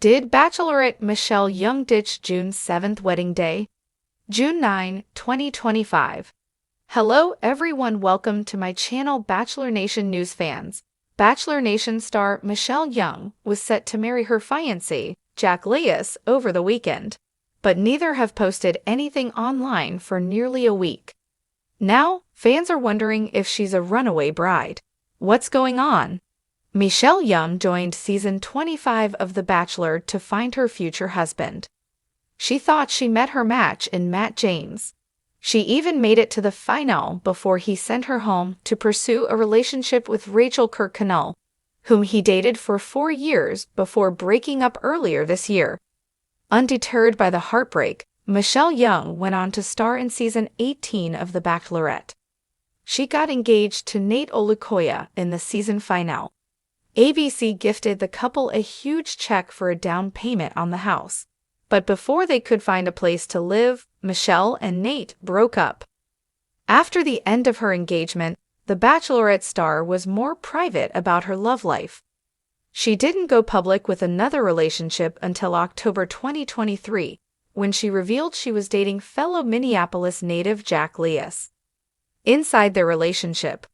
Did Bachelorette Michelle Young ditch June's 7th wedding day? June 9, 2025. Hello everyone, welcome to my channel Bachelor Nation News fans. Bachelor Nation star Michelle Young was set to marry her fiancé, Jack Lewis, over the weekend, but neither have posted anything online for nearly a week. Now, fans are wondering if she's a runaway bride. What's going on? Michelle Young joined season 25 of The Bachelor to find her future husband. She thought she met her match in Matt James. She even made it to the final before he sent her home to pursue a relationship with Rachel Kirkconnell, whom he dated for 4 years before breaking up earlier this year. Undeterred by the heartbreak, Michelle Young went on to star in season 18 of The Bachelorette. She got engaged to Nate Olukoya in the season finale. ABC gifted the couple a huge check for a down payment on the house. But before they could find a place to live, Michelle and Nate broke up. After the end of her engagement, the Bachelorette star was more private about her love life. She didn't go public with another relationship until October 2023, when she revealed she was dating fellow Minneapolis native Jack Lewis. Inside their relationship,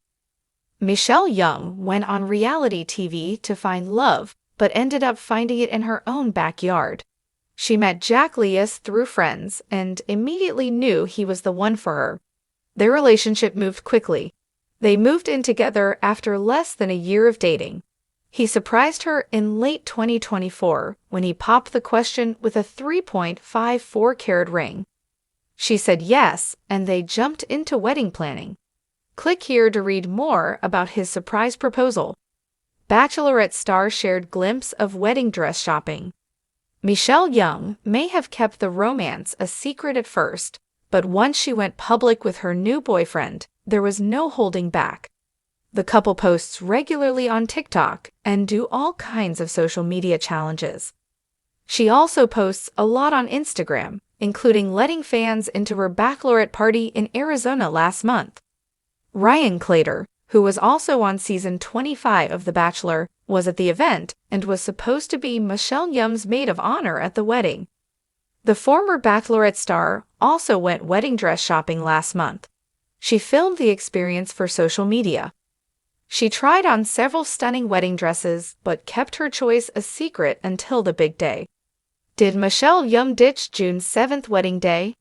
Michelle Young went on reality TV to find love, but ended up finding it in her own backyard. She met Jack Lewis through friends and immediately knew he was the one for her. Their relationship moved quickly. They moved in together after less than a year of dating. He surprised her in late 2024 when he popped the question with a 3.54-carat ring. She said yes, and they jumped into wedding planning. Click here to read more about his surprise proposal. Bachelorette star shared glimpse of wedding dress shopping. Michelle Young may have kept the romance a secret at first, but once she went public with her new boyfriend, there was no holding back. The couple posts regularly on TikTok and do all kinds of social media challenges. She also posts a lot on Instagram, including letting fans into her bachelorette party in Arizona last month. Ryan Clater, who was also on season 25 of The Bachelor, was at the event and was supposed to be Michelle Young's maid of honor at the wedding. The former Bachelorette star also went wedding dress shopping last month. She filmed the experience for social media. She tried on several stunning wedding dresses but kept her choice a secret until the big day. Did Michelle Young ditch June's 7th wedding day?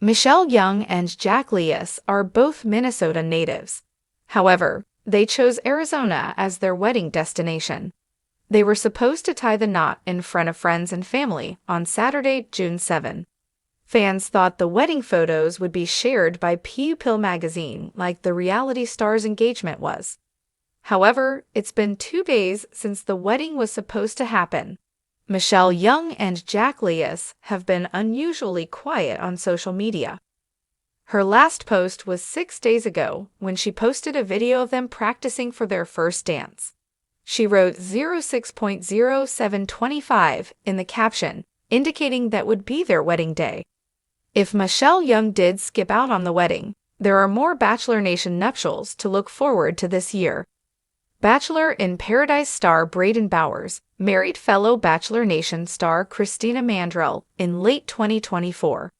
Michelle Young and Jack Lewis are both Minnesota natives. However, they chose Arizona as their wedding destination. They were supposed to tie the knot in front of friends and family on Saturday, June 7. Fans thought the wedding photos would be shared by People magazine like the reality star's engagement was. However, it's been 2 days since the wedding was supposed to happen. Michelle Young and Jack Lewis have been unusually quiet on social media. Her last post was 6 days ago when she posted a video of them practicing for their first dance. She wrote 06.0725 in the caption, indicating that would be their wedding day. If Michelle Young did skip out on the wedding, there are more Bachelor Nation nuptials to look forward to this year. Bachelor in Paradise star Braden Bowers married fellow Bachelor Nation star Christina Mandrell in late 2024.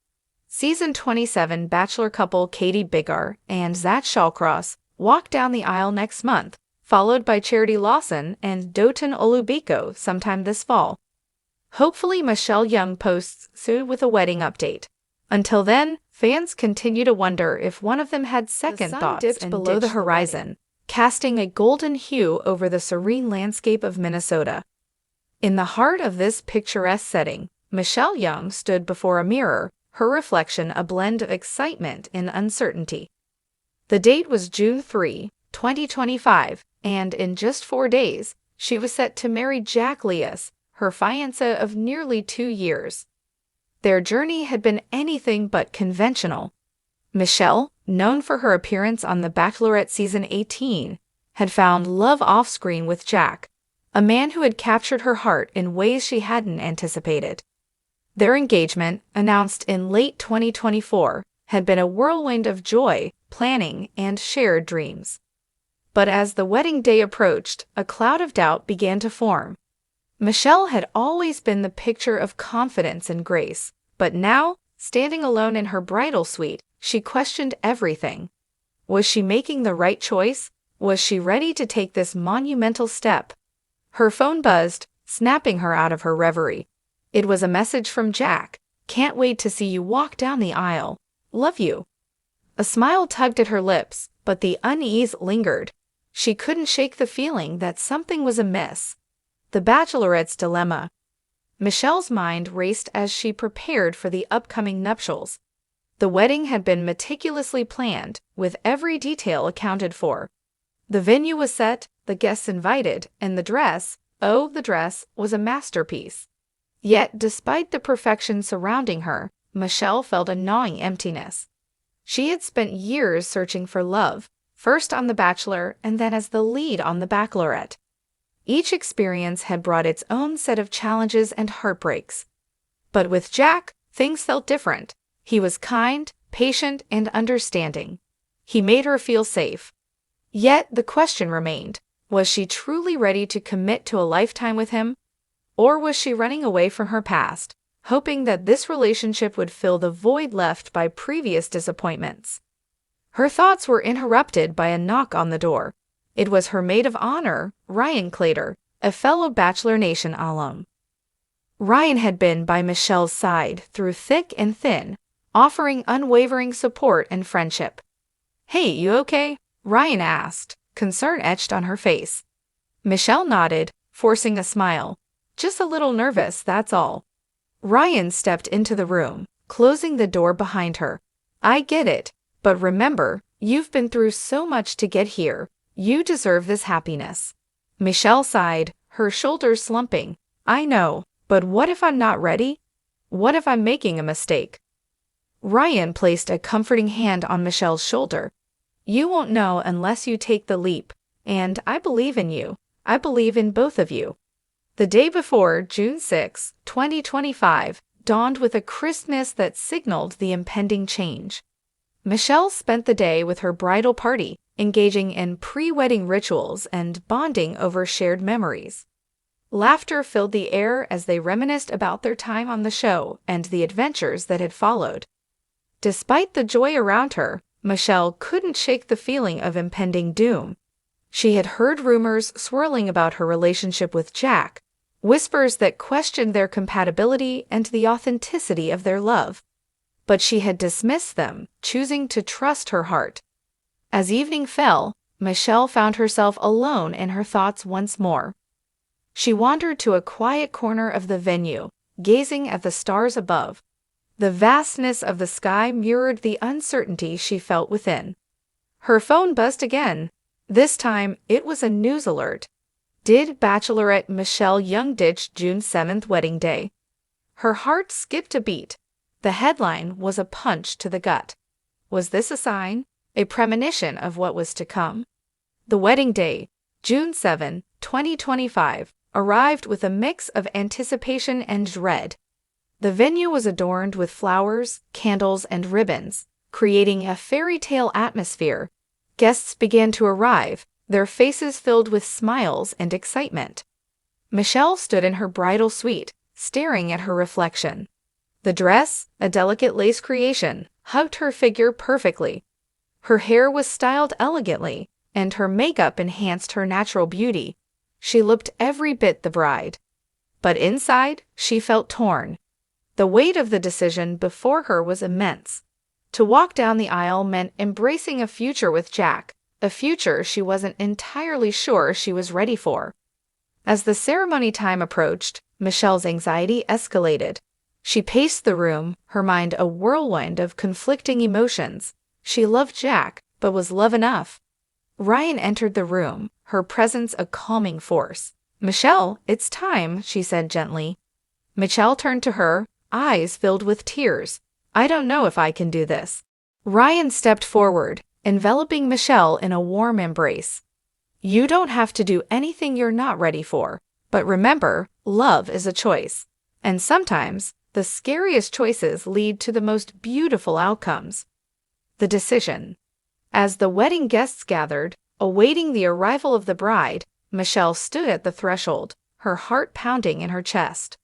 Season 27 Bachelor couple Katie Bigar and Zach Shawcross walk down the aisle next month, followed by Charity Lawson and Dotun Olubiko sometime this fall. Hopefully Michelle Young posts soon with a wedding update. Until then, fans continue to wonder if one of them had second thoughts and below the horizon, casting a golden hue over the serene landscape of Minnesota. In the heart of this picturesque setting, Michelle Young stood before a mirror, her reflection a blend of excitement and uncertainty. The date was June 3, 2025, and in just 4 days, she was set to marry Jack Lewis, her fiancé of nearly 2 years. Their journey had been anything but conventional. Michelle, known for her appearance on The Bachelorette season 18, had found love off-screen with Jack, a man who had captured her heart in ways she hadn't anticipated. Their engagement, announced in late 2024, had been a whirlwind of joy, planning, and shared dreams. But as the wedding day approached, a cloud of doubt began to form. Michelle had always been the picture of confidence and grace, but now, standing alone in her bridal suite, she questioned everything. Was she making the right choice? Was she ready to take this monumental step? Her phone buzzed, snapping her out of her reverie. It was a message from Jack. "Can't wait to see you walk down the aisle. Love you." A smile tugged at her lips, but the unease lingered. She couldn't shake the feeling that something was amiss. The Bachelorette's dilemma. Michelle's mind raced as she prepared for the upcoming nuptials. The wedding had been meticulously planned, with every detail accounted for. The venue was set, the guests invited, and the dress, oh, the dress, was a masterpiece. Yet, despite the perfection surrounding her, Michelle felt a gnawing emptiness. She had spent years searching for love, first on The Bachelor and then as the lead on The Bachelorette. Each experience had brought its own set of challenges and heartbreaks. But with Jack, things felt different. He was kind, patient, and understanding. He made her feel safe. Yet the question remained, was she truly ready to commit to a lifetime with him? Or was she running away from her past, hoping that this relationship would fill the void left by previous disappointments? Her thoughts were interrupted by a knock on the door. It was her maid of honor, Ryan Clater, a fellow Bachelor Nation alum. Ryan had been by Michelle's side through thick and thin, offering unwavering support and friendship. "Hey, you okay?" Ryan asked, concern etched on her face. Michelle nodded, forcing a smile. "Just a little nervous, that's all." Ryan stepped into the room, closing the door behind her. "I get it, but remember, you've been through so much to get here. You deserve this happiness." Michelle sighed, her shoulders slumping. "I know, but what if I'm not ready? What if I'm making a mistake?" Ryan placed a comforting hand on Michelle's shoulder. "You won't know unless you take the leap, and I believe in you. I believe in both of you." The day before, June 6, 2025, dawned with a crispness that signaled the impending change. Michelle spent the day with her bridal party, engaging in pre-wedding rituals and bonding over shared memories. Laughter filled the air as they reminisced about their time on the show and the adventures that had followed. Despite the joy around her, Michelle couldn't shake the feeling of impending doom. She had heard rumors swirling about her relationship with Jack, whispers that questioned their compatibility and the authenticity of their love. But she had dismissed them, choosing to trust her heart. As evening fell, Michelle found herself alone in her thoughts once more. She wandered to a quiet corner of the venue, gazing at the stars above. The vastness of the sky mirrored the uncertainty she felt within. Her phone buzzed again. This time, it was a news alert. Did Bachelorette Michelle Young ditch June 7th wedding day? Her heart skipped a beat. The headline was a punch to the gut. Was this a sign, a premonition of what was to come? The wedding day, June 7, 2025, arrived with a mix of anticipation and dread. The venue was adorned with flowers, candles, and ribbons, creating a fairy tale atmosphere. Guests began to arrive, their faces filled with smiles and excitement. Michelle stood in her bridal suite, staring at her reflection. The dress, a delicate lace creation, hugged her figure perfectly. Her hair was styled elegantly, and her makeup enhanced her natural beauty. She looked every bit the bride. But inside, she felt torn. The weight of the decision before her was immense. To walk down the aisle meant embracing a future with Jack, a future she wasn't entirely sure she was ready for. As the ceremony time approached, Michelle's anxiety escalated. She paced the room, her mind a whirlwind of conflicting emotions. She loved Jack, but was love enough? Ryan entered the room, her presence a calming force. "Michelle, it's time," she said gently. Michelle turned to her, eyes filled with tears. "I don't know if I can do this." Ryan stepped forward, enveloping Michelle in a warm embrace. "You don't have to do anything you're not ready for, but remember, love is a choice. And sometimes, the scariest choices lead to the most beautiful outcomes." The decision. As the wedding guests gathered, awaiting the arrival of the bride, Michelle stood at the threshold, her heart pounding in her chest.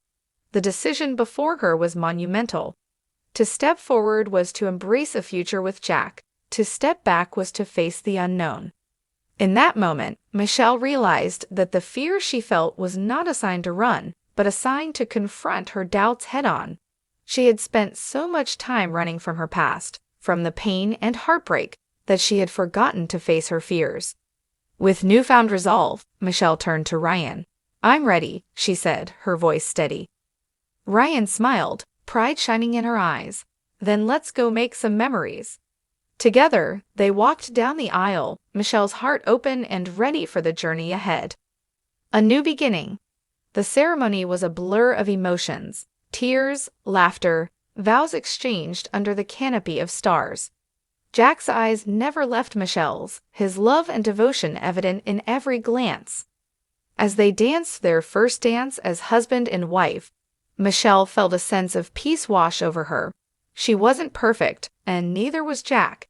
The decision before her was monumental. To step forward was to embrace a future with Jack. To step back was to face the unknown. In that moment, Michelle realized that the fear she felt was not a sign to run, but a sign to confront her doubts head-on. She had spent so much time running from her past, from the pain and heartbreak, that she had forgotten to face her fears. With newfound resolve, Michelle turned to Ryan. "I'm ready," she said, her voice steady. Ryan smiled, pride shining in her eyes. "Then let's go make some memories." Together, they walked down the aisle, Michelle's heart open and ready for the journey ahead. A new beginning. The ceremony was a blur of emotions, tears, laughter, vows exchanged under the canopy of stars. Jack's eyes never left Michelle's, his love and devotion evident in every glance. As they danced their first dance as husband and wife, Michelle felt a sense of peace wash over her. She wasn't perfect, and neither was Jack.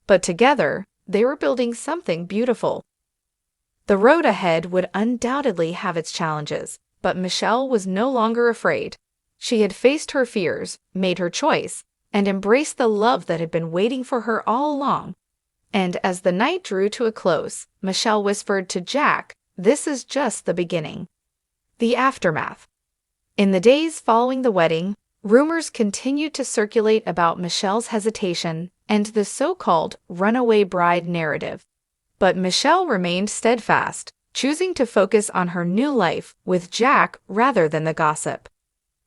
But together, they were building something beautiful. The road ahead would undoubtedly have its challenges, but Michelle was no longer afraid. She had faced her fears, made her choice, and embraced the love that had been waiting for her all along. And as the night drew to a close, Michelle whispered to Jack, "This is just the beginning." The aftermath. In the days following the wedding, rumors continued to circulate about Michelle's hesitation and the so-called runaway bride narrative. But Michelle remained steadfast, choosing to focus on her new life with Jack rather than the gossip.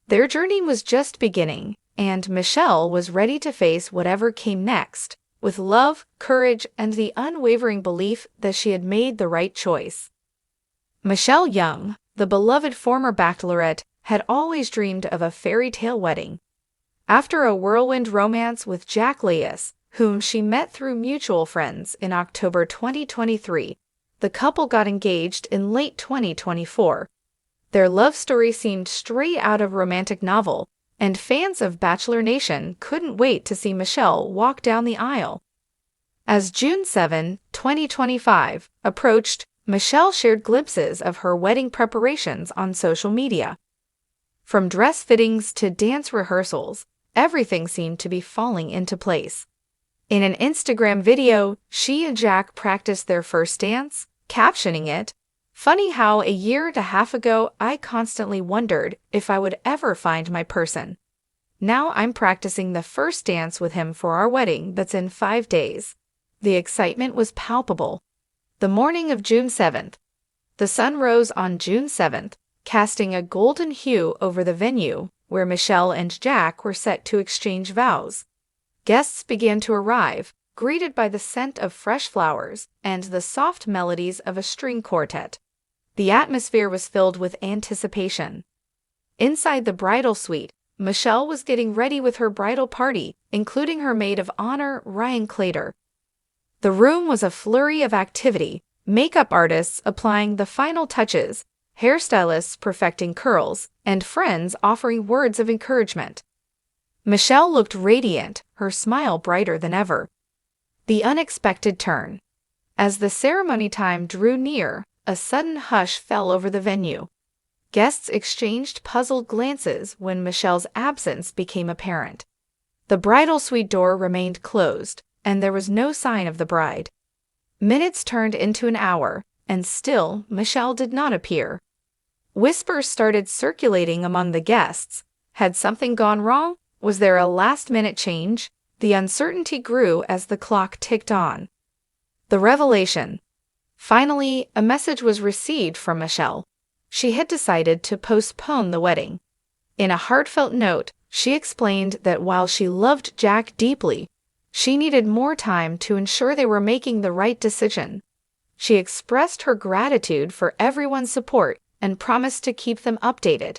Their journey was just beginning, and Michelle was ready to face whatever came next, with love, courage, and the unwavering belief that she had made the right choice. Michelle Young, the beloved former Bachelorette, had always dreamed of a fairy tale wedding. After a whirlwind romance with Jack Laius, whom she met through mutual friends in October 2023, the couple got engaged in late 2024. Their love story seemed straight out of a romantic novel, and fans of Bachelor Nation couldn't wait to see Michelle walk down the aisle. As June 7, 2025, approached, Michelle shared glimpses of her wedding preparations on social media. From dress fittings to dance rehearsals, everything seemed to be falling into place. In an Instagram video, she and Jack practiced their first dance, captioning it, "Funny how a year and a half ago I constantly wondered if I would ever find my person. Now I'm practicing the first dance with him for our wedding that's in 5 days." The excitement was palpable. The morning of June 7th. The sun rose on June 7th, casting a golden hue over the venue where Michelle and Jack were set to exchange vows. Guests began to arrive, greeted by the scent of fresh flowers and the soft melodies of a string quartet. The atmosphere was filled with anticipation. Inside the bridal suite, Michelle was getting ready with her bridal party, including her maid of honor, Ryan Clater. The room was a flurry of activity, makeup artists applying the final touches, hairstylists perfecting curls, and friends offering words of encouragement. Michelle looked radiant, her smile brighter than ever. The unexpected turn. As the ceremony time drew near, a sudden hush fell over the venue. Guests exchanged puzzled glances when Michelle's absence became apparent. The bridal suite door remained closed, and there was no sign of the bride. Minutes turned into an hour, and still Michelle did not appear. Whispers started circulating among the guests. Had something gone wrong? Was there a last-minute change? The uncertainty grew as the clock ticked on. The revelation. Finally, a message was received from Michelle. She had decided to postpone the wedding. In a heartfelt note, she explained that while she loved Jack deeply, she needed more time to ensure they were making the right decision. She expressed her gratitude for everyone's support and promised to keep them updated.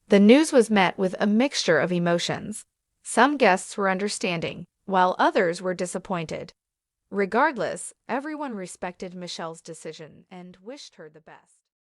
The news was met with a mixture of emotions. Some guests were understanding, while others were disappointed. Regardless, everyone respected Michelle's decision and wished her the best.